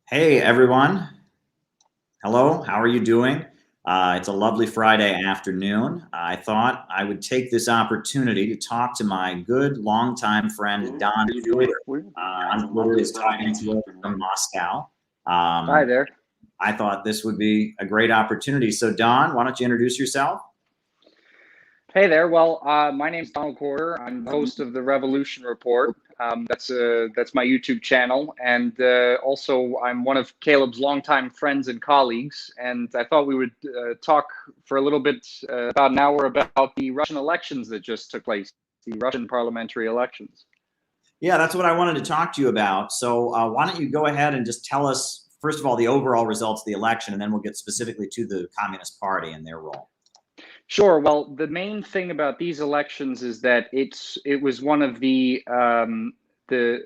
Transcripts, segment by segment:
Hey everyone. Hello, how are you doing? It's a lovely Friday afternoon. I thought I would take this opportunity to talk to my good longtime friend Don Twitter. I'm literally just talking to him from Moscow. Hi Um, there. I thought this would be a great opportunity. So Don, why don't you introduce yourself? Hey there. Well, my name's Donald Porter. I'm the host of the Revolution Report. That's my YouTube channel, and also I'm one of Caleb's longtime friends and colleagues. And I thought we would talk for a little bit, about an hour, about the Russian elections that just took place, the Russian parliamentary elections. Yeah, that's what I wanted to talk to you about. So why don't you go ahead and just tell us, first of all, the overall results of the election, and then we'll get specifically to the Communist Party and their role. Sure. Well, the main thing about these elections is that it was one of the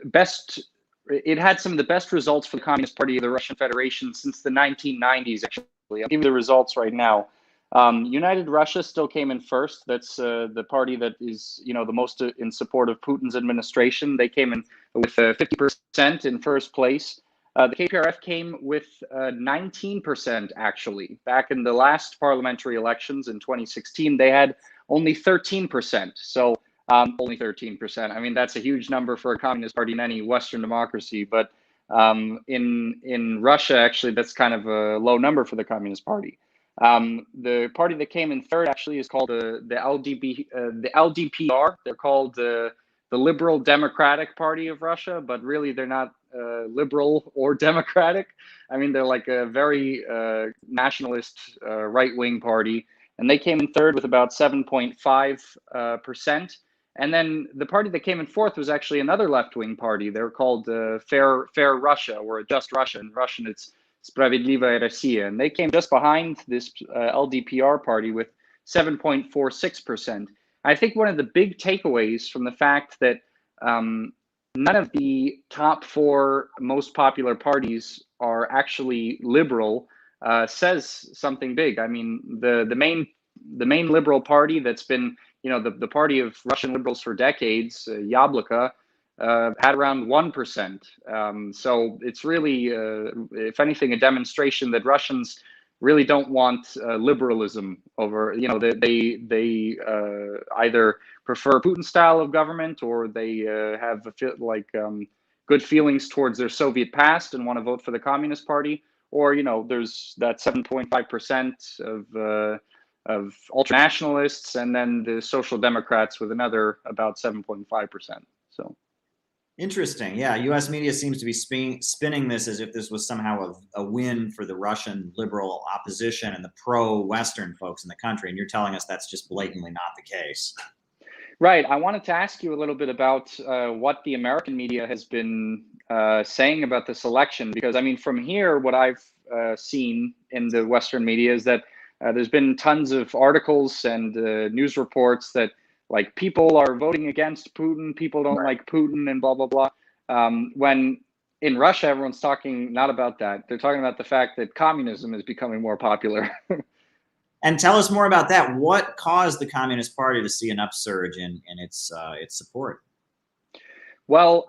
best. It had some of the best results for the Communist Party of the Russian Federation since the 1990s. Actually, I'll give you the results right now. United Russia still came in first. That's the party that is, the most in support of Putin's administration. They came in with 50% in first place. The KPRF came with 19%, actually. Back in the last parliamentary elections in 2016, they had only 13%. So only 13%. I mean, that's a huge number for a communist party in any Western democracy. But in Russia, actually, that's kind of a low number for the Communist Party. The party that came in third actually is called the LDPR. They're called the Liberal Democratic Party of Russia, but really they're not liberal or democratic. I mean, they're like a very nationalist right-wing party, and they came in third with about 7.5%. And then the party that came in fourth was actually another left-wing party. They're called Fair Russia, or Just Russia. In Russian, it's Spravedlivaya Россия. And they came just behind this LDPR party with 7.46%. I think one of the big takeaways from the fact that none of the top four most popular parties are actually liberal says something big. I mean, the main liberal party that's been, the party of Russian liberals for decades, Yabloko, had around 1%. So it's really, if anything, a demonstration that Russians really don't want liberalism over, they either prefer Putin style of government, or they have good feelings towards their Soviet past and want to vote for the Communist Party, or there's that 7.5% of ultra nationalists, and then the Social Democrats with another about 7.5%. So. Interesting. Yeah, U.S. media seems to be spinning this as if this was somehow a win for the Russian liberal opposition and the pro-Western folks in the country. And you're telling us that's just blatantly not the case. Right. I wanted to ask you a little bit about what the American media has been saying about this election, because, I mean, from here, what I've seen in the Western media is that there's been tons of articles and news reports that, like, people are voting against Putin, people don't like Putin, and blah, blah, blah. When in Russia, everyone's talking not about that. They're talking about the fact that communism is becoming more popular. And tell us more about that. What caused the Communist Party to see an upsurge in its support? Well,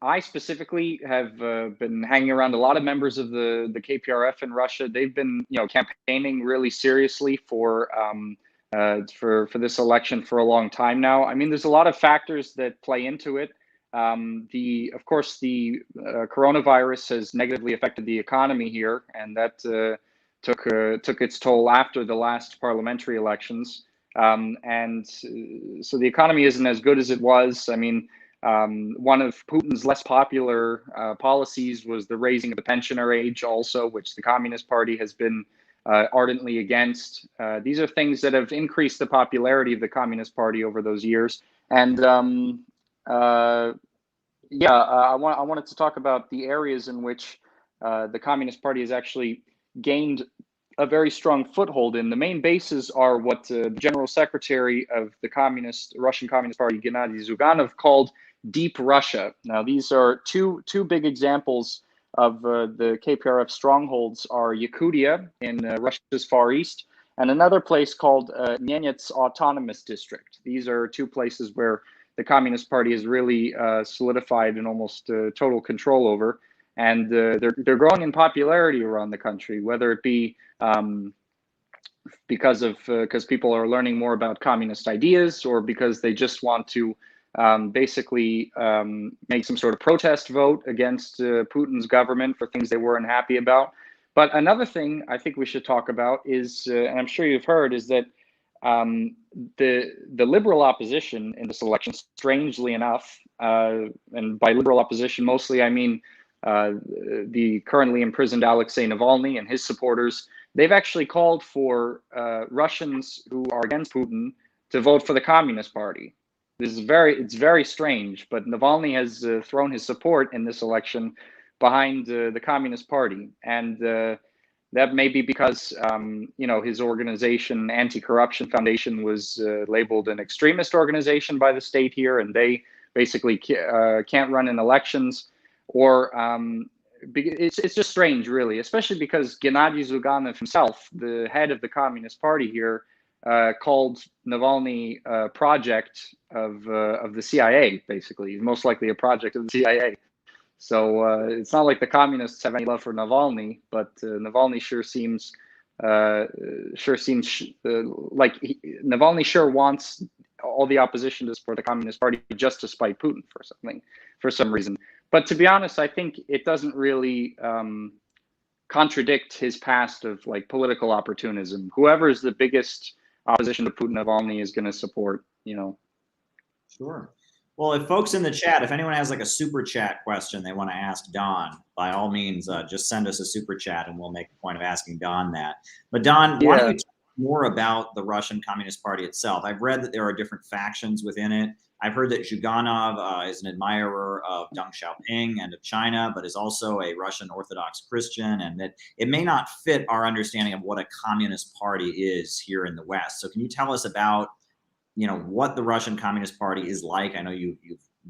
I specifically have been hanging around a lot of members of the KPRF in Russia. They've been, campaigning really seriously for this election for a long time now. I mean, there's a lot of factors that play into it. Of course, the coronavirus has negatively affected the economy here, and that took its toll after the last parliamentary elections. And so the economy isn't as good as it was. I mean, one of Putin's less popular policies was the raising of the pensioner age, also, which the Communist Party has been ardently against. These are things that have increased the popularity of the Communist Party over those years. And I wanted to talk about the areas in which the Communist Party has actually gained a very strong foothold in. The main bases are what the General Secretary of the Russian Communist Party, Gennady Zyuganov, called Deep Russia. Now, these are two big examples of the KPRF strongholds are Yakutia in Russia's Far East, and another place called Nenets Autonomous District. These are two places where the Communist Party has really solidified and almost total control over. and they're growing in popularity around the country, whether it be because people are learning more about communist ideas, or because they just want to basically make some sort of protest vote against Putin's government for things they weren't happy about. But another thing I think we should talk about is, and I'm sure you've heard, is that the liberal opposition in this election, strangely enough, and by liberal opposition mostly I mean the currently imprisoned Alexei Navalny and his supporters, they've actually called for Russians who are against Putin to vote for the Communist Party. It's very strange, but Navalny has thrown his support in this election behind the Communist Party, and that may be because his organization, Anti-Corruption Foundation, was labeled an extremist organization by the state here, and they basically can't run in elections, or it's just strange, really, especially because Gennady Zyuganov himself, the head of the Communist Party here, called Navalny a project of the CIA. Basically, he's most likely a project of the CIA. So it's not like the communists have any love for Navalny, but Navalny sure seems like Navalny sure wants all the opposition to support the Communist Party just to spite Putin for some reason. But to be honest, I think it doesn't really contradict his past of like political opportunism. Whoever is the biggest opposition to Putin, Navalny is going to support. Sure. Well, if folks in the chat, if anyone has like a super chat question they want to ask Don, by all means, just send us a super chat and we'll make a point of asking Don that. But Don, why don't you talk more about the Russian Communist Party itself? I've read that there are different factions within it. I've heard that Zyuganov is an admirer of Deng Xiaoping and of China, but is also a Russian Orthodox Christian, and that it may not fit our understanding of what a communist party is here in the West. So can you tell us about what the Russian Communist Party is like? I know you've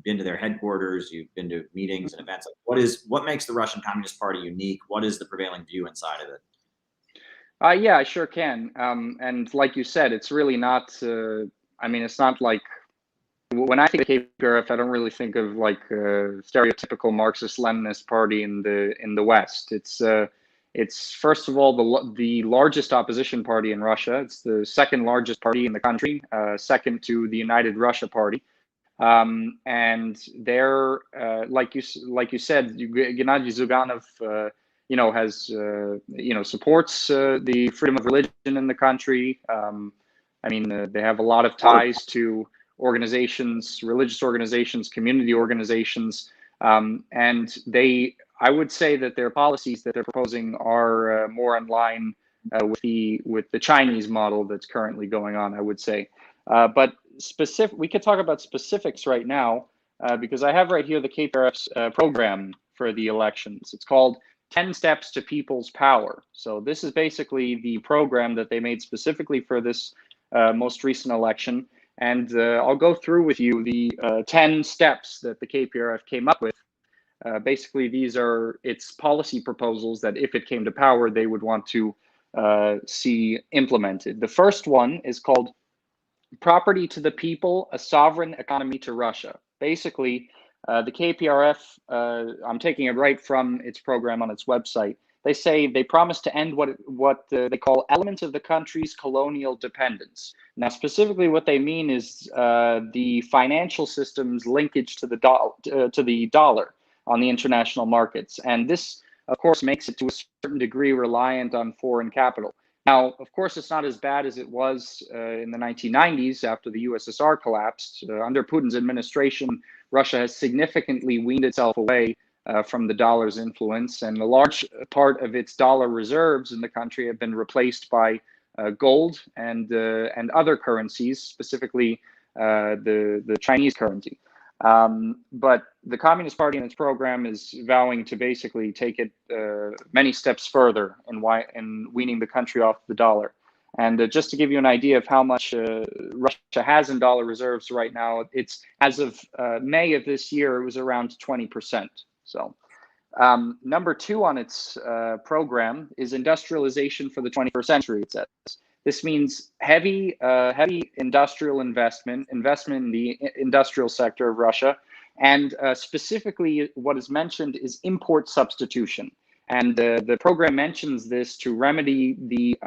been to their headquarters, you've been to meetings and events. What makes the Russian Communist Party unique? What is the prevailing view inside of it? Yeah, I sure can. And like you said, it's really not. It's not like when I think of KPRF, I don't really think of like a stereotypical Marxist-Leninist party in the West. It's first of all the largest opposition party in Russia. It's the second largest party in the country, second to the United Russia Party, and they're like you said, Gennady Zyuganov, has supports the freedom of religion in the country. They have a lot of ties to organizations, religious organizations, community organizations, and I would say that their policies that they're proposing are more in line with the Chinese model that's currently going on, I would say. But we could talk about specifics right now because I have right here the KPRF's program for the elections. It's called 10 Steps to People's Power. So this is basically the program that they made specifically for this most recent election. And I'll go through with you the 10 steps that the KPRF came up with. Basically, these are its policy proposals that, if it came to power, they would want to see implemented. The first one is called Property to the People, a Sovereign Economy to Russia. Basically, the KPRF, I'm taking it right from its program on its website. They say they promise to end what they call elements of the country's colonial dependence. Now, specifically, what they mean is the financial system's linkage to the dollar on the international markets, and this, of course, makes it to a certain degree reliant on foreign capital. Now, of course, it's not as bad as it was in the 1990s after the USSR collapsed. Under Putin's administration, Russia has significantly weaned itself away from the dollar's influence, and a large part of its dollar reserves in the country have been replaced by gold and other currencies, specifically the Chinese currency. But the Communist Party in its program is vowing to basically take it many steps further in weaning the country off the dollar. And just to give you an idea of how much Russia has in dollar reserves right now, it's as of May of this year, it was around 20%. So number two on its program is industrialization for the 21st century, it says. This means heavy industrial investment in the industrial sector of Russia, And specifically, what is mentioned is import substitution. And the program mentions this to remedy the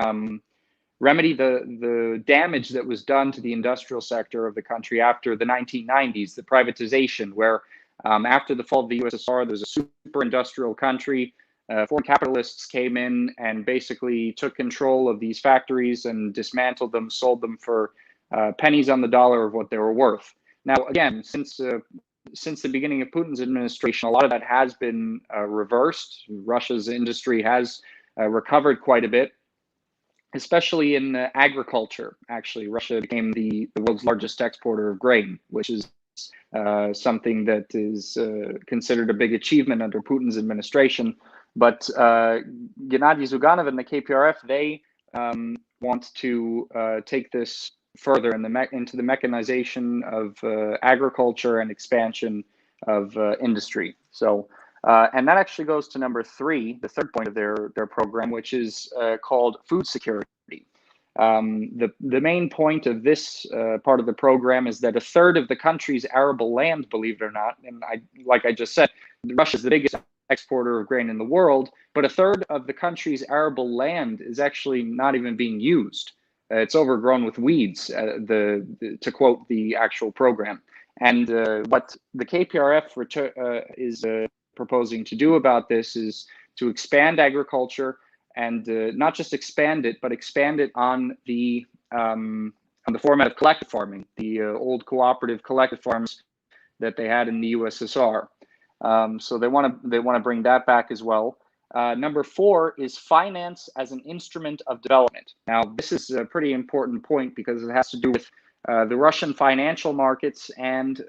damage that was done to the industrial sector of the country after the 1990s, the privatization, where after the fall of the USSR, there was a super industrial country. Foreign capitalists came in and basically took control of these factories and dismantled them, sold them for pennies on the dollar of what they were worth. Now, again, since the beginning of Putin's administration, a lot of that has been reversed. Russia's industry has recovered quite a bit, especially in agriculture. Actually, Russia became the world's largest exporter of grain, which is something that is considered a big achievement under Putin's administration. But Gennady Zyuganov and the KPRF, they want to take this further into the mechanization of agriculture and expansion of industry. So, and that actually goes to number 3, the third point of their program, which is called food security. The main point of this part of the program is that a third of the country's arable land, believe it or not, and like I just said, Russia is the biggest exporter of grain in the world, but a third of the country's arable land is actually not even being used. It's overgrown with weeds, to quote the actual program. And what the KPRF is proposing to do about this is to expand agriculture, and not just expand it, but expand it on the format of collective farming, the old cooperative collective farms that they had in the USSR. So they want to bring that back as well. Number 4 is finance as an instrument of development. Now, this is a pretty important point because it has to do with the Russian financial markets and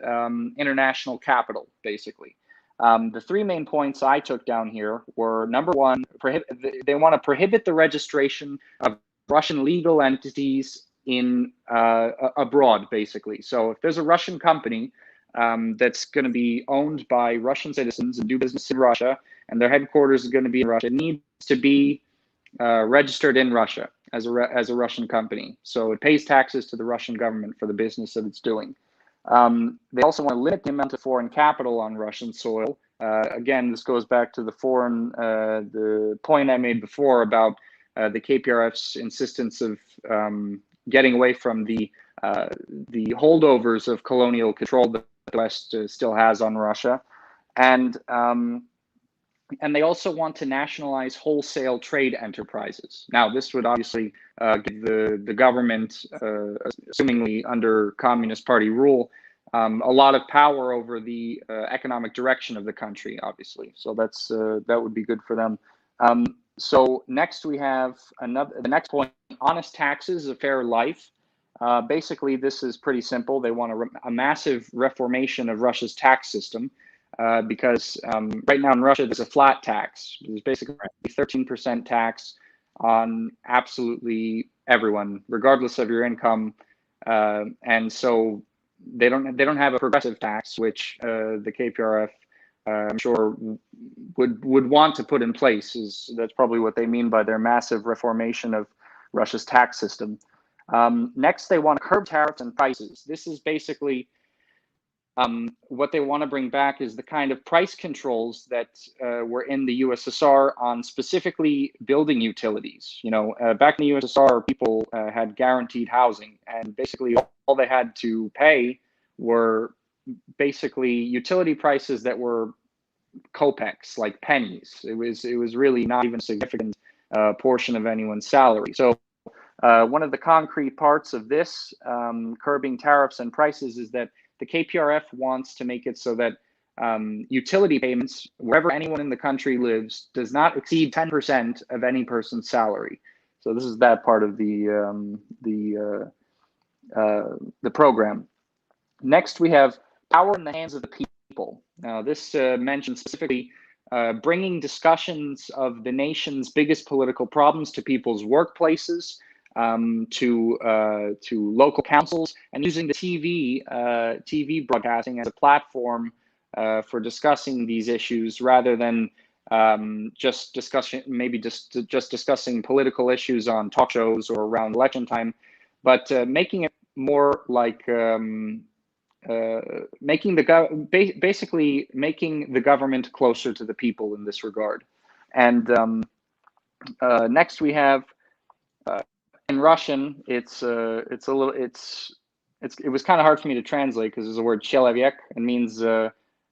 international capital, basically. The 3 main points I took down here were, number 1, they want to prohibit the registration of Russian legal entities in abroad, basically. So if there's a Russian company that's going to be owned by Russian citizens and do business in Russia, and their headquarters is going to be in Russia, it needs to be registered in Russia as a Russian company. So it pays taxes to the Russian government for the business that it's doing. They also want to limit the amount of foreign capital on Russian soil. Again, this goes back to the point I made before about the KPRF's insistence of getting away from the holdovers of colonial control that the West still has on Russia. And they also want to nationalize wholesale trade enterprises. Now, this would obviously give the government, assumingly under Communist Party rule, a lot of power over the economic direction of the country, obviously. So that would be good for them. So next we have the next point, honest taxes, a fair life. Basically, this is pretty simple. They want a massive reformation of Russia's tax system. Because right now in Russia, there's a flat tax. There's basically 13% tax on absolutely everyone, regardless of your income. And so they don't have a progressive tax, which the KPRF, I'm sure, would want to put in place. That's probably what they mean by their massive reformation of Russia's tax system. Next, they want to curb tariffs and prices. This is basically what they want to bring back is the kind of price controls that were in the USSR on specifically building utilities. You know, back in the USSR, people had guaranteed housing, and basically all they had to pay were basically utility prices that were kopecks, like pennies. It was really not even a significant portion of anyone's salary. So one of the concrete parts of this curbing tariffs and prices is that the KPRF wants to make it so that utility payments, wherever anyone in the country lives, does not exceed 10% of any person's salary. So this is that part of the program. Next, we have power in the hands of the people. Now, this mentions specifically bringing discussions of the nation's biggest political problems to people's workplaces, to local councils, and using the TV broadcasting as a platform for discussing these issues, rather than just discussing political issues on talk shows or around election time, but making it more like basically making the government closer to the people in this regard. And next we have in Russian. It was kind of hard for me to translate because there's the word человек. It means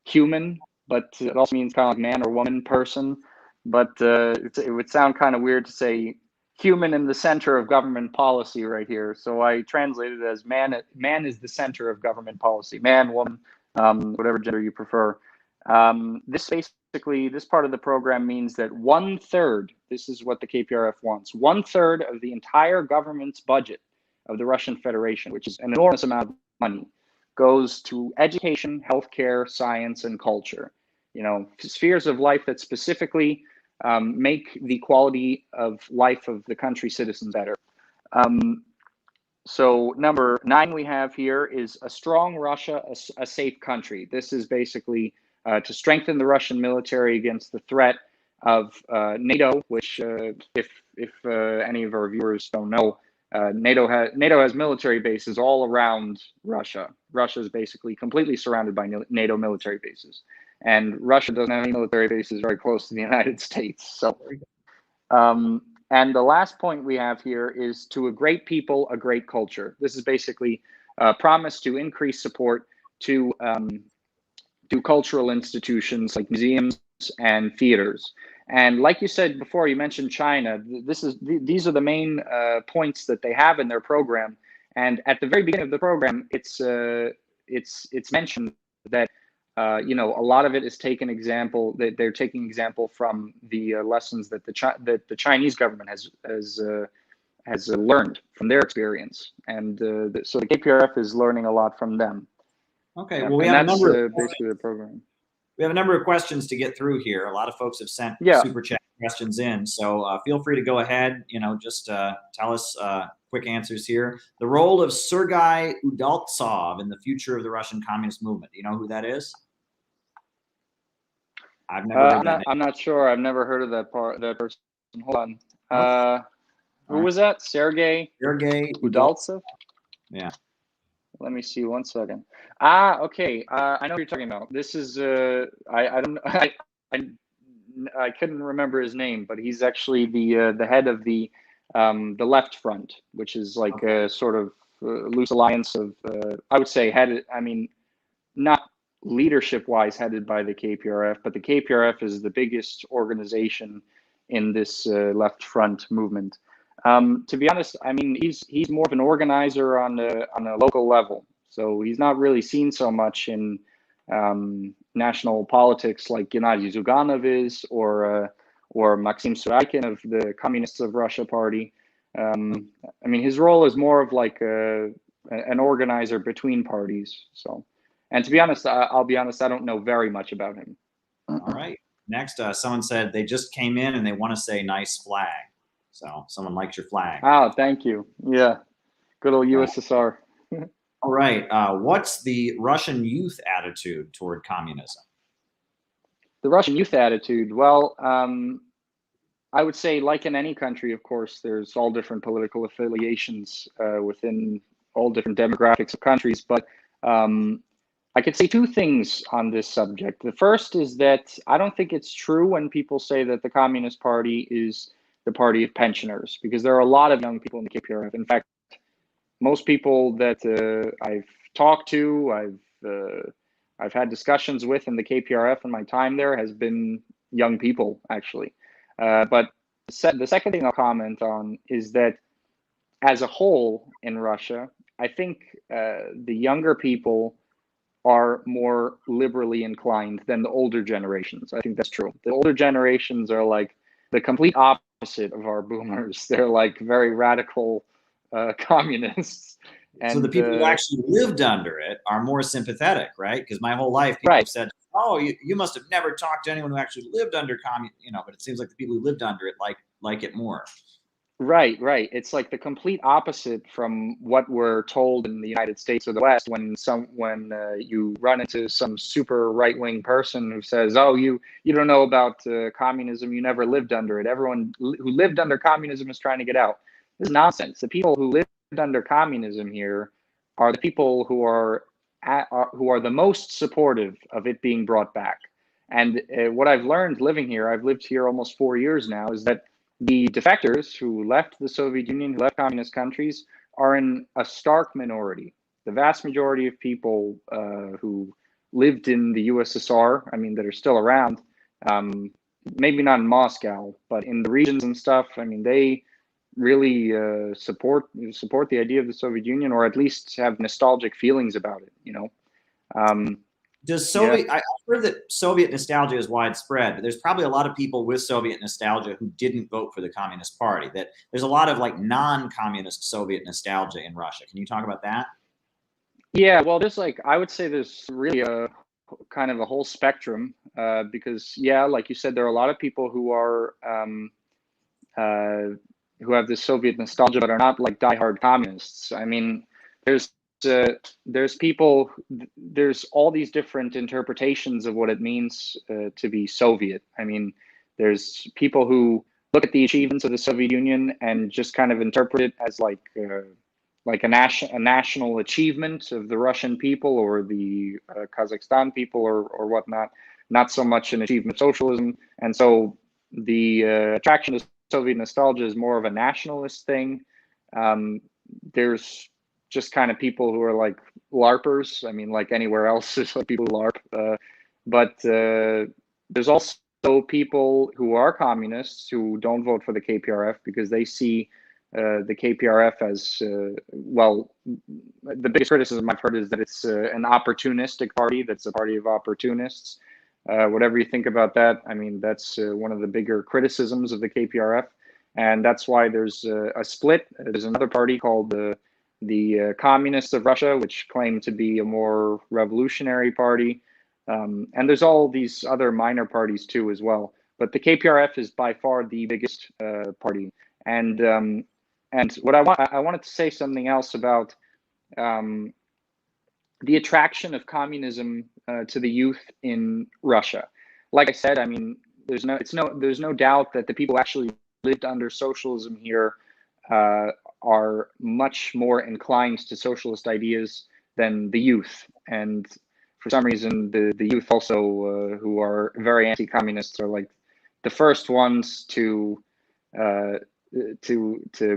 human, but it also means kind of like man or woman, person. But it would sound kind of weird to say human in the center of government policy right here. So I translated it as man is the center of government policy. Man, woman, whatever gender you prefer. This part of the program means that 1/3, this is what the KPRF wants, 1/3 of the entire government's budget of the Russian Federation, which is an enormous amount of money, goes to education, healthcare, science, and culture. You know, spheres of life that specifically make the quality of life of the country's citizens better. So number 9 we have here is a strong Russia, a safe country. This is basically to strengthen the Russian military against the threat of NATO, which if any of our viewers don't know, NATO has military bases all around Russia. Russia is basically completely surrounded by NATO military bases. And Russia doesn't have any military bases very close to the United States. So, and the last point we have here is to a great people, a great culture. This is basically a promise to increase support to cultural institutions like museums and theaters. And like you said before, you mentioned China. These are the main points that they have in their program. And at the very beginning of the program, it's mentioned that you know, a lot of it is taken example that they're taking example from the lessons that the Chinese government has learned from their experience, and so the KPRF is learning a lot from them. Okay, well, we have a number of basically the program. We have a number of questions to get through here. A lot of folks have sent super chat questions in, so feel free to go ahead. You know, just tell us quick answers here. The role of Sergei Udaltsov in the future of the Russian communist movement. Do you know who that is? I've never heard that name. I'm not sure. I've never heard of that person. Hold on. Who was that? Sergei Udaltsov? Yeah. Let me see 1 second. Okay. I know what you're talking about. This is I couldn't remember his name, but he's actually the head of the Left Front, which is like a sort of loose alliance of I would say headed. I mean, not leadership-wise headed by the KPRF, but the KPRF is the biggest organization in this Left Front movement. To be honest, I mean, he's more of an organizer on a local level, so he's not really seen so much in national politics like Gennady Zyuganov is, or Maxim Surykin of the Communists of Russia Party. I mean, his role is more of like an organizer between parties. So, and to be honest, I'll be honest, I don't know very much about him. All right. Next, someone said they just came in and they want to say nice flag. So someone likes your flag. Oh, thank you. Yeah. Good old USSR. All right. What's the Russian youth attitude toward communism? The Russian youth attitude? Well, I would say, like in any country, of course, there's all different political affiliations within all different demographics of countries. But I could say 2 things on this subject. The first is that I don't think it's true when people say that the Communist Party is the party of pensioners, because there are a lot of young people in the KPRF. In fact, most people that I've talked to, I've had discussions with in the KPRF in my time there has been young people, actually. But the second thing I'll comment on is that as a whole in Russia, I think the younger people are more liberally inclined than the older generations. I think that's true. The older generations are like the complete opposite of our boomers. They're like very radical communists. And, so the people who actually lived under it are more sympathetic, right? Because my whole life people have said, oh, you must have never talked to anyone who actually lived under communism, you know, but it seems like the people who lived under it like it more. Right. It's like the complete opposite from what we're told in the United States or the West when you run into some super right-wing person who says, oh, you don't know about communism, you never lived under it. Everyone who lived under communism is trying to get out. This is nonsense. The people who lived under communism here are the people who are who are the most supportive of it being brought back. And what I've learned living here, I've lived here almost 4 years now, is that the defectors who left the Soviet Union, who left communist countries, are in a stark minority. The vast majority of people who lived in the USSR, I mean, that are still around, maybe not in Moscow, but in the regions and stuff, I mean, they really support the idea of the Soviet Union, or at least have nostalgic feelings about it, you know. Does Soviet? Yeah. I've heard that Soviet nostalgia is widespread, but there's probably a lot of people with Soviet nostalgia who didn't vote for the Communist Party. That there's a lot of like non-communist Soviet nostalgia in Russia. Can you talk about that? Yeah, well, there's I would say there's really a kind of a whole spectrum because, yeah, like you said, there are a lot of people who are who have this Soviet nostalgia, but are not like diehard communists. I mean, there's people, there's all these different interpretations of what it means to be Soviet. I mean, there's people who look at the achievements of the Soviet Union and just kind of interpret it as like a national achievement of the Russian people or the Kazakhstan people or whatnot, not so much an achievement of socialism. And so the attraction to Soviet nostalgia is more of a nationalist thing. There's just kind of people who are like LARPers. I mean, like anywhere else, there's like people who LARP. But there's also people who are communists who don't vote for the KPRF because they see the KPRF as, well, the biggest criticism I've heard is that it's an opportunistic party, that's a party of opportunists. Whatever you think about that, I mean, that's one of the bigger criticisms of the KPRF. And that's why there's a split. There's another party called the Communists of Russia, which claim to be a more revolutionary party. And there's all these other minor parties too as well. But the KPRF is by far the biggest party. And what I wanted to say something else about the attraction of communism to the youth in Russia. Like I said, I mean, there's no doubt that the people who actually lived under socialism here are much more inclined to socialist ideas than the youth. And for some reason, the youth also, who are very anti-communists, are like the first ones to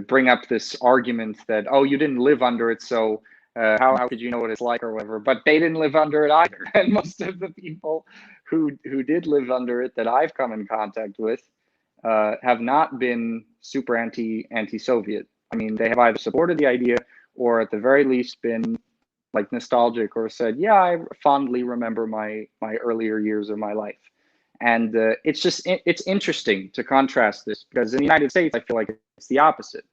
bring up this argument that, oh, you didn't live under it, so how could you know what it's like or whatever? But they didn't live under it either. And most of the people who did live under it that I've come in contact with have not been super anti-Soviet. I mean, they have either supported the idea or at the very least been like nostalgic or said, yeah, I fondly remember my earlier years of my life. And it's interesting to contrast this, because in the United States, I feel like it's the opposite.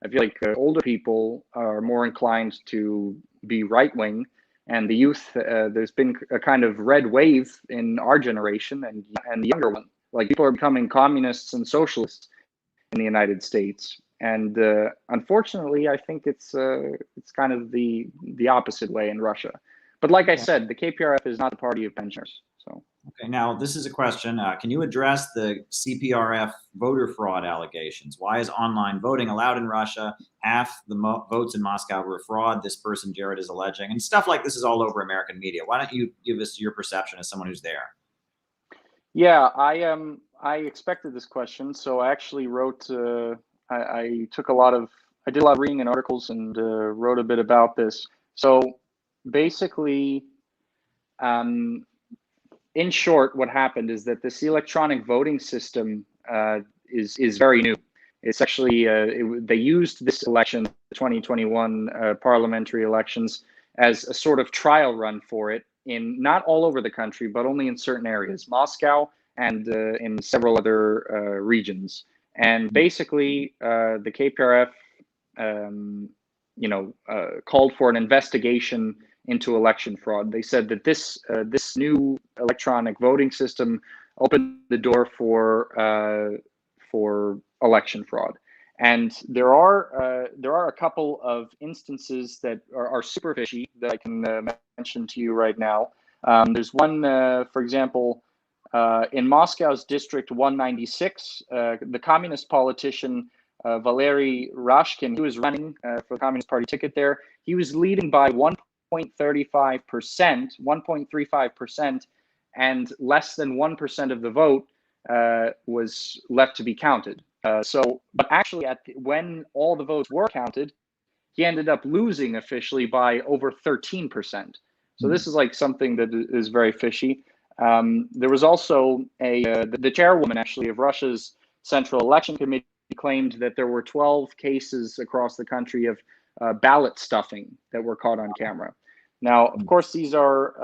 I feel like older people are more inclined to be right-wing, and the youth, there's been a kind of red wave in our generation and the younger one. Like, people are becoming communists and socialists in the United States. And unfortunately, I think it's kind of the opposite way in Russia. But like I said, the KPRF is not the party of pensioners. So. Okay, now this is a question. Can you address the CPRF voter fraud allegations? Why is online voting allowed in Russia? Half the votes in Moscow were fraud, this person, Jared, is alleging. And stuff like this is all over American media. Why don't you give us your perception as someone who's there? Yeah, I expected this question. So I actually wrote, I did a lot of reading and articles and wrote a bit about this. So basically, in short, what happened is that this electronic voting system is very new. It's actually, they used this election, the 2021 parliamentary elections, as a sort of trial run for it, in not all over the country, but only in certain areas, Moscow and in several other regions. And basically, the KPRF, called for an investigation into election fraud. They said that this new electronic voting system opened the door for election fraud. And there are a couple of instances that are super fishy that I can mention to you right now. There's one, for example, in Moscow's District 196, the communist politician Valery Rashkin, he was running for the Communist Party ticket there. He was leading by 1.35%, and less than 1% of the vote was left to be counted. But actually, when all the votes were counted, he ended up losing officially by over 13%. So this is like something that is very fishy. There was also the chairwoman actually of Russia's Central Election Committee claimed that there were 12 cases across the country of ballot stuffing that were caught on camera. Now, of course, these are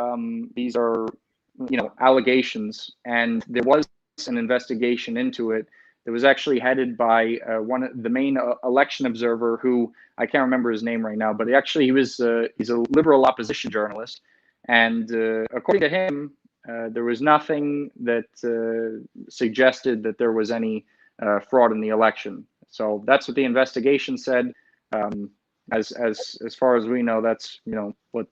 allegations, and there was an investigation into it that was actually headed by the main election observer, who I can't remember his name right now, but he's a liberal opposition journalist, and according to him, there was nothing that suggested that there was any fraud in the election. So that's what the investigation said. As far as we know, that's what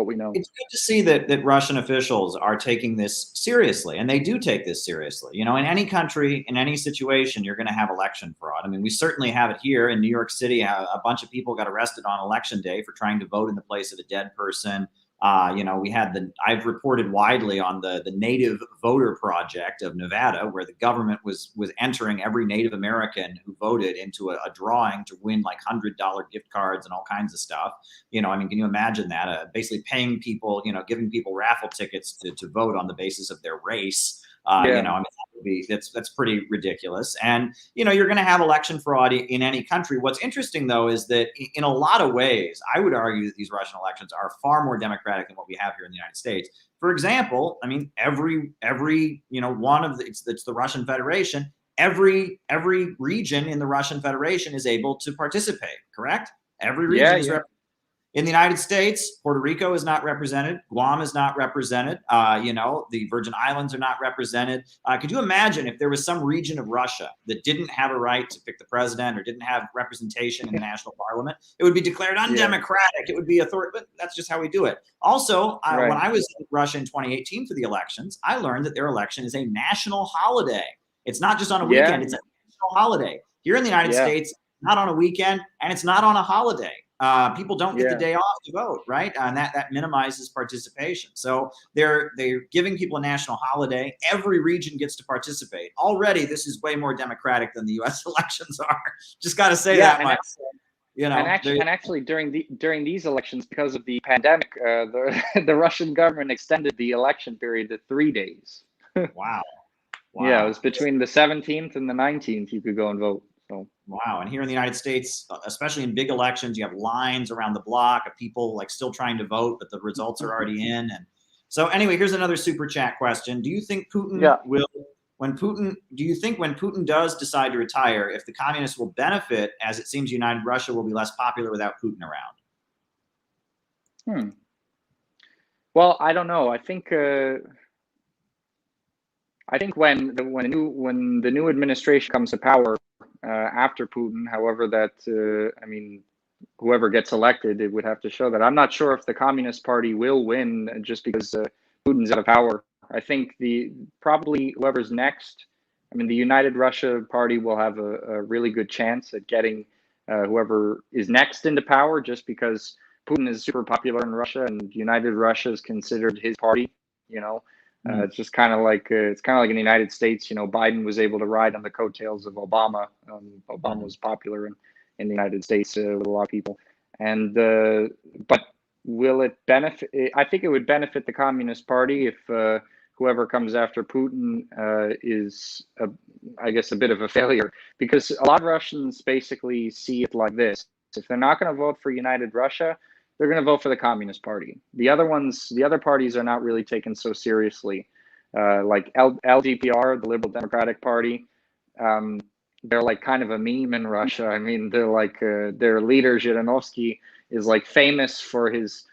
we know. It's good to see that Russian officials are taking this seriously, and they do take this seriously. In any country, in any situation, you're going to have election fraud. I mean, we certainly have it here in New York City. A bunch of people got arrested on election day for trying to vote in the place of a dead person. We had I've reported widely on the Native Voter Project of Nevada, where the government was entering every Native American who voted into a drawing to win like $100 gift cards and all kinds of stuff. I mean, can you imagine that? Basically paying people, giving people raffle tickets to vote on the basis of their race. I mean, that's pretty ridiculous. And, you're going to have election fraud in any country. What's interesting, though, is that in a lot of ways, I would argue that these Russian elections are far more democratic than what we have here in the United States. For example, I mean, every it's the Russian Federation. Every region in the Russian Federation is able to participate, correct? Every region is represented. In the United States, Puerto Rico is not represented. Guam is not represented. The Virgin Islands are not represented. Could you imagine if there was some region of Russia that didn't have a right to pick the president or didn't have representation in the national parliament? It would be declared undemocratic. It would be but that's just how we do it. Also, when I was in Russia in 2018 for the elections, I learned that their election is a national holiday. It's not just on a weekend. It's a national holiday. Here in the United States, not on a weekend, and it's not on a holiday. People don't get the day off to vote, right? And that minimizes participation. So they're giving people a national holiday. Every region gets to participate. Already, this is way more democratic than the U.S. elections are. Just got to say that much. And actually, during these elections, because of the pandemic, the Russian government extended the election period to 3 days. Wow. Yeah, it was between the 17th and the 19th you could go and vote. So. Wow. And here in the United States, especially in big elections, you have lines around the block of people like still trying to vote, but the results are already in. And so anyway, here's another super chat question. Do you think Putin do you think when Putin does decide to retire, if the communists will benefit, as it seems United Russia will be less popular without Putin around? Well, I don't know. I think when the new administration comes to power after Putin, however whoever gets elected, it would have to show that. I'm not sure if the Communist Party will win just because Putin's out of power. I think probably whoever's next, the United Russia Party will have a really good chance at getting whoever is next into power, just because Putin is super popular in Russia and United Russia is considered his party. It's just kind of like in the United States. Biden was able to ride on the coattails of Obama. Obama was popular in the United States with a lot of people. And but will it benefit? I think it would benefit the Communist Party if whoever comes after Putin is, I guess, a bit of a failure, because a lot of Russians basically see it like this: if they're not going to vote for United Russia, they're going to vote for the Communist Party. The other parties are not really taken so seriously. Like LDPR, the Liberal Democratic Party, they're like kind of a meme in Russia. They're like their leader Zyuganov is like famous for his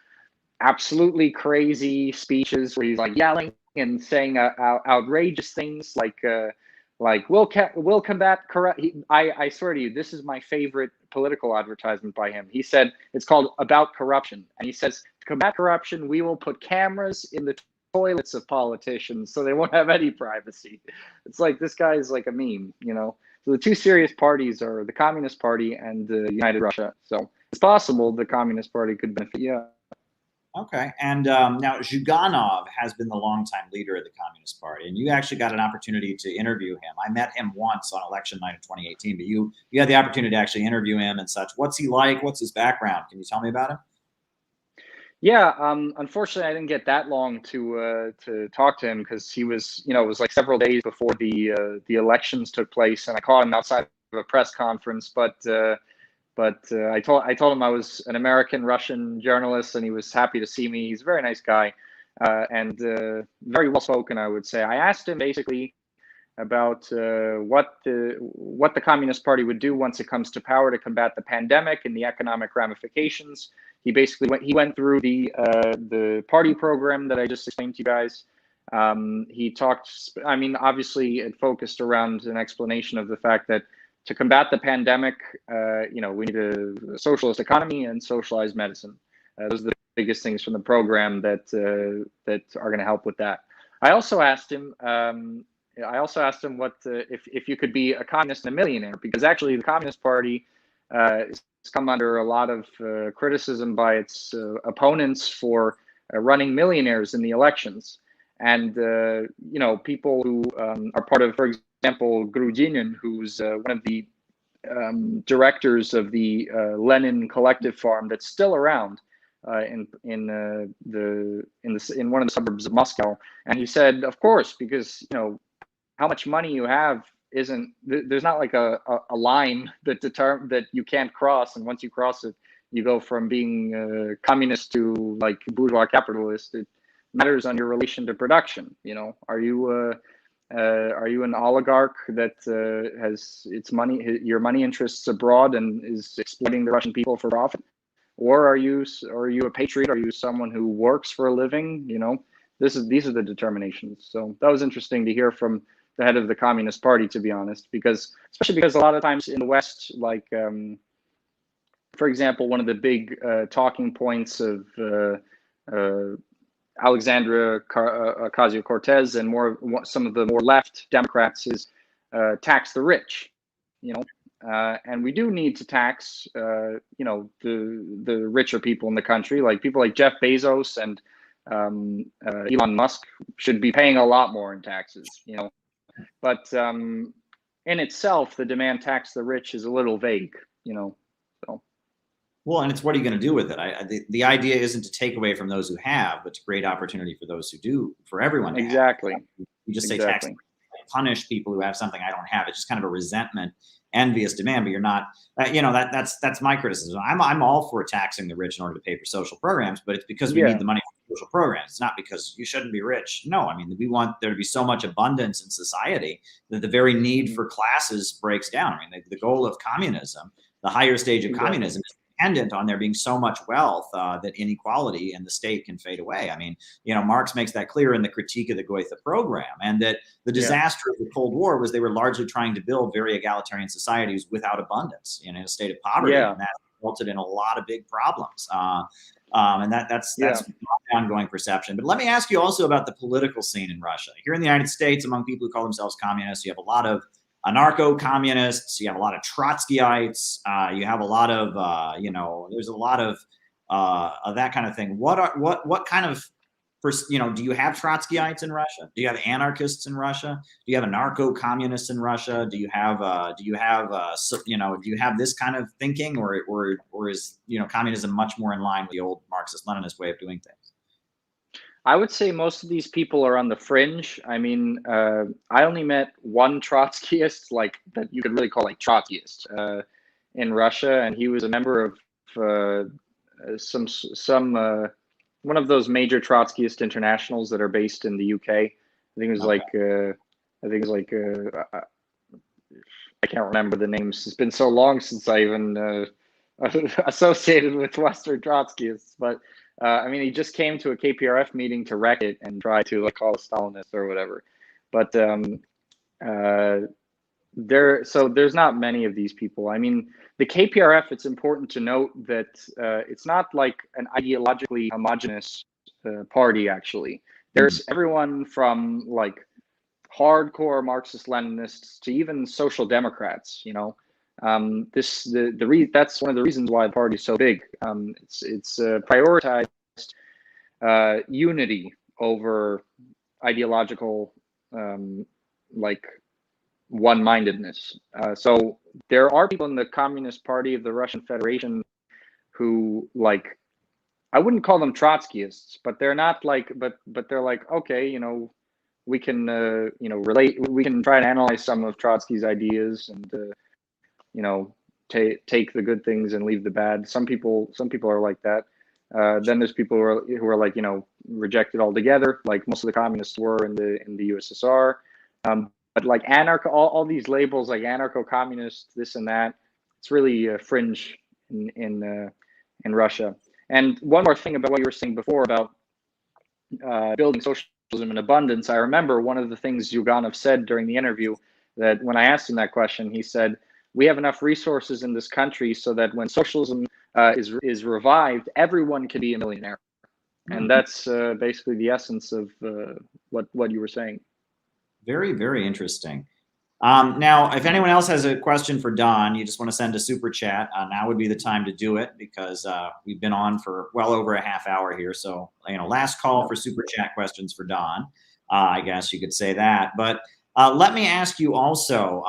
absolutely crazy speeches where he's like yelling and saying outrageous things like we'll combat corrupt. I swear to you, this is my favorite political advertisement by him. He said it's called About Corruption, and he says, to combat corruption, we will put cameras in the toilets of politicians so they won't have any privacy. It's like, this guy is like a meme, So the two serious parties are the Communist Party and United Russia. So it's possible the Communist Party could benefit. Yeah. Okay. And now Zyuganov has been the longtime leader of the Communist Party, and you actually got an opportunity to interview him. I met him once on election night of 2018, but you had the opportunity to actually interview him and such. What's he like? What's his background? Can you tell me about him? Yeah, unfortunately, I didn't get that long to talk to him because he was, it was like several days before the elections took place, and I caught him outside of a press conference. But I told him I was an American Russian journalist, and he was happy to see me. He's a very nice guy, and very well spoken, I would say. I asked him basically about what the Communist Party would do once it comes to power to combat the pandemic and the economic ramifications. He went through the party program that I just explained to you guys. He talked. I mean, obviously, it focused around an explanation of the fact that to combat the pandemic, we need a socialist economy and socialized medicine. Those are the biggest things from the program that are going to help with that. I also asked him. What if you could be a communist and a millionaire, because actually the Communist Party has come under a lot of criticism by its opponents for running millionaires in the elections. And people who are part of, for example, Grudinin, who's one of the directors of the Lenin Collective Farm that's still around in one of the suburbs of Moscow, and he said, of course, because how much money you have there's not like a line that you can't cross, and once you cross it, you go from being communist to like bourgeois capitalist. It matters on your relation to production. Are you an oligarch that has your money interests abroad and is exploiting the Russian people for profit, or are you a patriot? Are you someone who works for a living? These are the determinations. So that was interesting to hear from the head of the Communist Party, to be honest, especially because a lot of times in the West, like, for example, one of the big talking points of Alexandria Ocasio-Cortez and some of the more left Democrats is tax the rich, and we do need to tax, the richer people in the country, like people like Jeff Bezos and Elon Musk should be paying a lot more in taxes, But in itself, the demand tax the rich is a little vague, So. Well, and it's what are you going to do with it? The idea isn't to take away from those who have, but to create opportunity for those who do, for everyone. Exactly. You just say tax, punish people who have something I don't have. It's just kind of a resentment, envious demand. But you're not. That's my criticism. I'm all for taxing the rich in order to pay for social programs, but it's because we need the money for social programs. It's not because you shouldn't be rich. No, I mean, we want there to be so much abundance in society that the very need for classes breaks down. I mean, the goal of communism, the higher stage of communism, is dependent on there being so much wealth that inequality in the state can fade away. I mean, Marx makes that clear in the Critique of the Goethe program, and that the disaster of the Cold War was they were largely trying to build very egalitarian societies without abundance, in a state of poverty, and that resulted in a lot of big problems. And that's my ongoing perception. But let me ask you also about the political scene in Russia. Here in the United States, among people who call themselves communists, you have a lot of anarcho-communists, you have a lot of Trotskyites, you have a lot of, there's a lot of that kind of thing. What kind of, do you have Trotskyites in Russia? Do you have anarchists in Russia? Do you have anarcho-communists in Russia? Do you have this kind of thinking, or is, communism much more in line with the old Marxist-Leninist way of doing things? I would say most of these people are on the fringe. I mean, I only met one Trotskyist, like that you could really call like Trotskyist, in Russia, and he was a member of one of those major Trotskyist internationals that are based in the UK. I think it was I can't remember the names. It's been so long since I even associated with Western Trotskyists, but. I mean, he just came to a KPRF meeting to wreck it and try to call a Stalinist or whatever. But there's not many of these people. I mean, the KPRF, it's important to note that it's not like an ideologically homogenous party, actually. There's everyone from like hardcore Marxist-Leninists to even social democrats, that's one of the reasons why the party is so big. It's prioritized unity over ideological like one-mindedness. So there are people in the Communist Party of the Russian Federation who, like, I wouldn't call them Trotskyists, but they're not like, but they're like, okay, you know, we can relate, we can try to analyze some of Trotsky's ideas and you know, take the good things and leave the bad. Some people are like that. Then there's people who are like, you know, rejected altogether, like most of the communists were in the USSR. But like all these labels like anarcho-communist, this and that, it's really fringe in Russia. And one more thing about what you were saying before about building socialism in abundance. I remember one of the things Zyuganov said during the interview, that when I asked him that question, he said, we have enough resources in this country so that when socialism is revived, everyone can be a millionaire. And that's basically the essence of what you were saying. Very, very interesting. Now, if anyone else has a question for Don, you just want to send a super chat, now would be the time to do it, because we've been on for well over a half hour here. So, you know, last call for super chat questions for Don. I guess you could say that. But let me ask you also,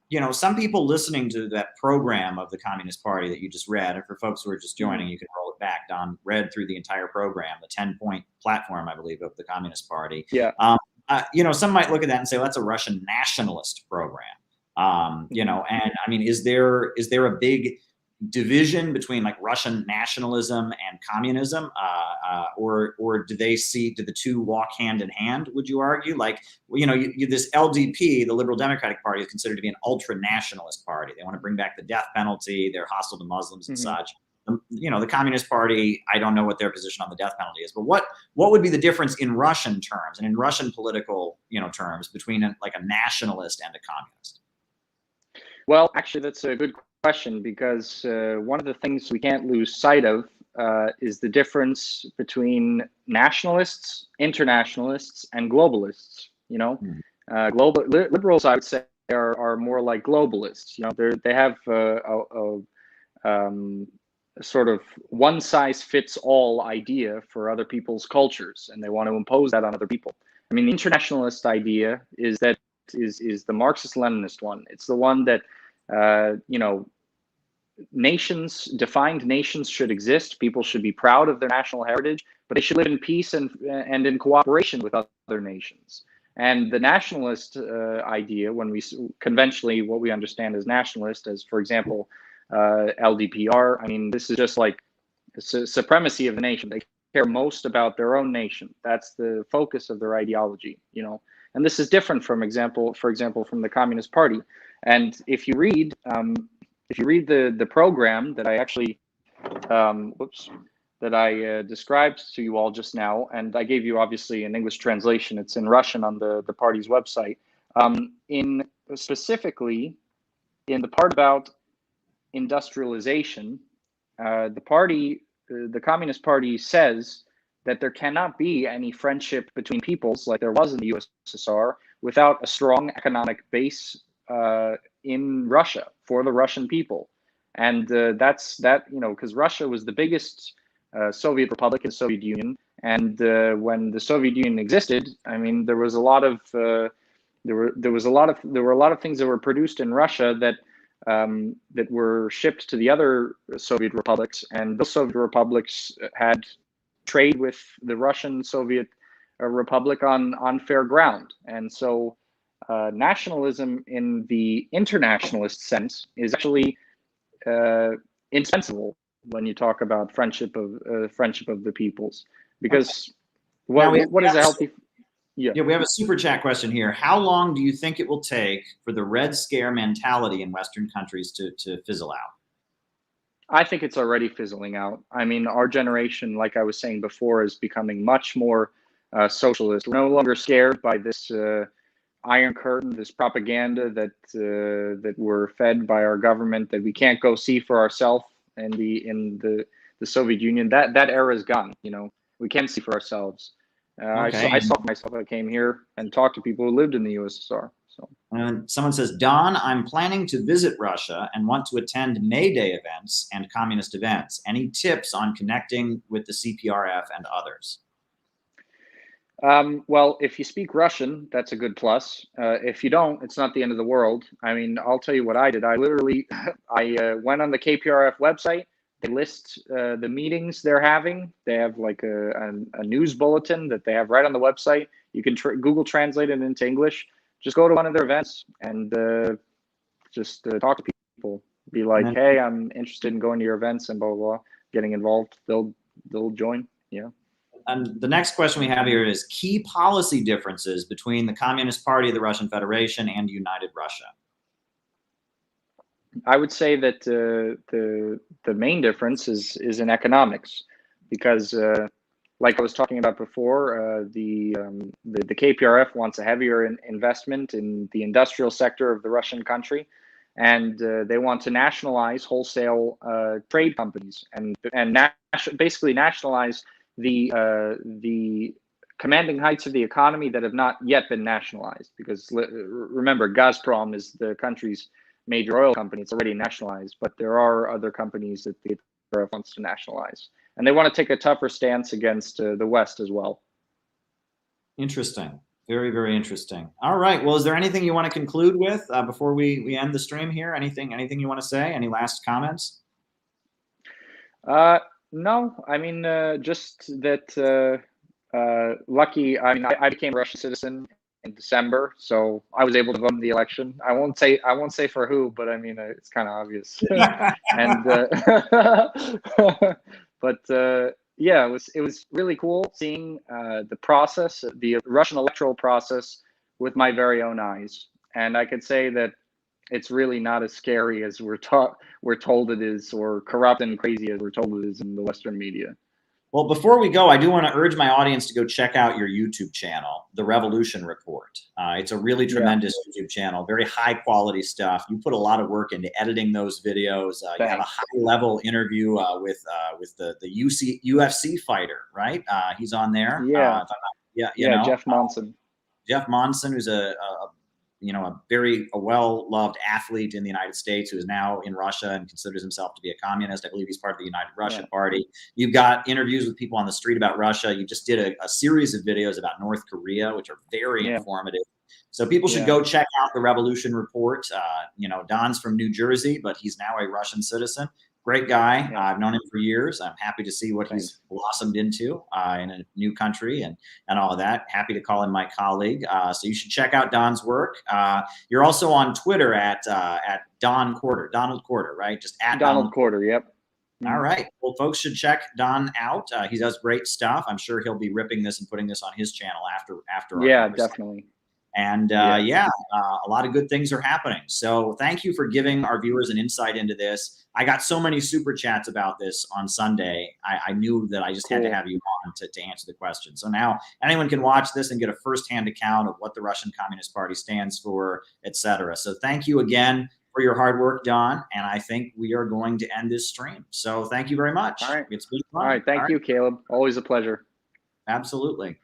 you know, some people listening to that program of the Communist Party that you just read, and for folks who are just joining, you can roll it back. Don read through the entire program, the 10-point platform, I believe, of the Communist Party. Yeah. You know, some might look at that and say, well, that's a Russian nationalist program. You know, and I mean, is there a big division between like Russian nationalism and communism, or do the two walk hand in hand? Would you argue? Like, you know, this LDP, the Liberal Democratic Party, is considered to be an ultra nationalist party. They want to bring back the death penalty. They're hostile to Muslims and such. You know, the Communist Party, I don't know what their position on the death penalty is, but what would be the difference in Russian terms and in Russian political, you know, terms between like a nationalist and a communist? Well, actually, that's a good question, because one of the things we can't lose sight of is the difference between nationalists, internationalists, and globalists. You know, liberals, I would say, are more like globalists. You know, they have a sort of one-size-fits-all idea for other people's cultures, and they want to impose that on other people. I mean, the internationalist idea is the Marxist-Leninist one. It's the one that you know, defined nations should exist. People should be proud of their national heritage, but they should live in peace and in cooperation with other nations. And the nationalist idea, when we conventionally what we understand as nationalist, as for example LDPR, I mean, this is just like supremacy of the nation. They care most about their own nation. That's the focus of their ideology, you know. And this is different from for example, from the Communist Party. And if you read the program that I actually described to you all just now, and I gave you obviously an English translation. It's in Russian on the party's website. Specifically in the part about industrialization, the Communist Party says that there cannot be any friendship between peoples like there was in the USSR without a strong economic base in Russia for the Russian people. And that's you know, because Russia was the biggest Soviet republic in the Soviet Union, and when the Soviet Union existed, I mean, there was a lot of there were a lot of things that were produced in Russia that were shipped to the other Soviet republics, and those Soviet republics had trade with the Russian Soviet Republic on fair ground. And so nationalism in the internationalist sense is actually indispensable when you talk about friendship of the peoples, because what is a healthy? Yeah, we have a super chat question here. How long do you think it will take for the Red Scare mentality in Western countries to fizzle out? I think it's already fizzling out. I mean, our generation, like I was saying before, is becoming much more socialist. We're no longer scared by this Iron Curtain, this propaganda that we're fed by our government that we can't go see for ourselves in the Soviet Union. That era is gone. You know, we can't see for ourselves. Okay. I saw myself. I came here and talked to people who lived in the USSR. So. And someone says, Don, I'm planning to visit Russia and want to attend May Day events and communist events. Any tips on connecting with the CPRF and others? Well, if you speak Russian, that's a good plus. If you don't, it's not the end of the world. I mean, I'll tell you what I did. I literally, I went on the KPRF website. They list the meetings they're having. They have like a news bulletin that they have right on the website. You can Google translate it into English. Just go to one of their events and just talk to people. Be like, hey, I'm interested in going to your events and blah, blah, blah. Getting involved. They'll join. Yeah. And the next question we have here is key policy differences between the Communist Party of the Russian Federation and United Russia. I would say that the main difference is in economics, because like I was talking about before, the KPRF wants a heavier investment in the industrial sector of the Russian country, and they want to nationalize wholesale trade companies and basically nationalize the commanding heights of the economy that have not yet been nationalized. Because remember, Gazprom is the country's major oil company. It's already nationalized, but there are other companies that the KPRF wants to nationalize, and they want to take a tougher stance against the West as well. Interesting. Very, very interesting. All right. Well, is there anything you want to conclude with before we end the stream here? Anything you want to say? Any last comments? No, I mean, just that lucky. I mean, I became a Russian citizen in December, so I was able to vote in the election. I won't say for who, but I mean, it's kind of obvious. And but yeah, it was really cool seeing the process, the Russian electoral process, with my very own eyes. And I could say that it's really not as scary as we're told it is, or corrupt and crazy as we're told it is in the Western media. Well, before we go, I do want to urge my audience to go check out your YouTube channel, The Revolution Report. It's a really tremendous YouTube channel, very high quality stuff. You put a lot of work into editing those videos. You have a high level interview with the UFC fighter, right? He's on there. Yeah, Jeff Monson. Jeff Monson, who's a very well-loved athlete in the United States, who is now in Russia and considers himself to be a communist. I believe he's part of the United Russia Party. You've got interviews with people on the street about Russia. You just did a series of videos about North Korea, which are very informative. So people should go check out the Revolution Report. Don's from New Jersey, but he's now a Russian citizen. Great guy. I've known him for years. I'm happy to see what he's blossomed into in a new country and all of that. Happy to call him my colleague. So you should check out Don's work. You're also on Twitter at Don Quarter, Donald Quarter, right? Just at Donald Quarter. Yep. All right. Well, folks should check Don out. He does great stuff. I'm sure he'll be ripping this and putting this on his channel after. Yeah, definitely. And a lot of good things are happening. So thank you for giving our viewers an insight into this. I got so many super chats about this on Sunday. I knew that I just had to have you on to answer the question. So now anyone can watch this and get a firsthand account of what the Russian Communist Party stands for, etc. So thank you again for your hard work, Don. And I think we are going to end this stream. So thank you very much. All right. It's been fun. All right. Thank you, Caleb. Always a pleasure. Absolutely.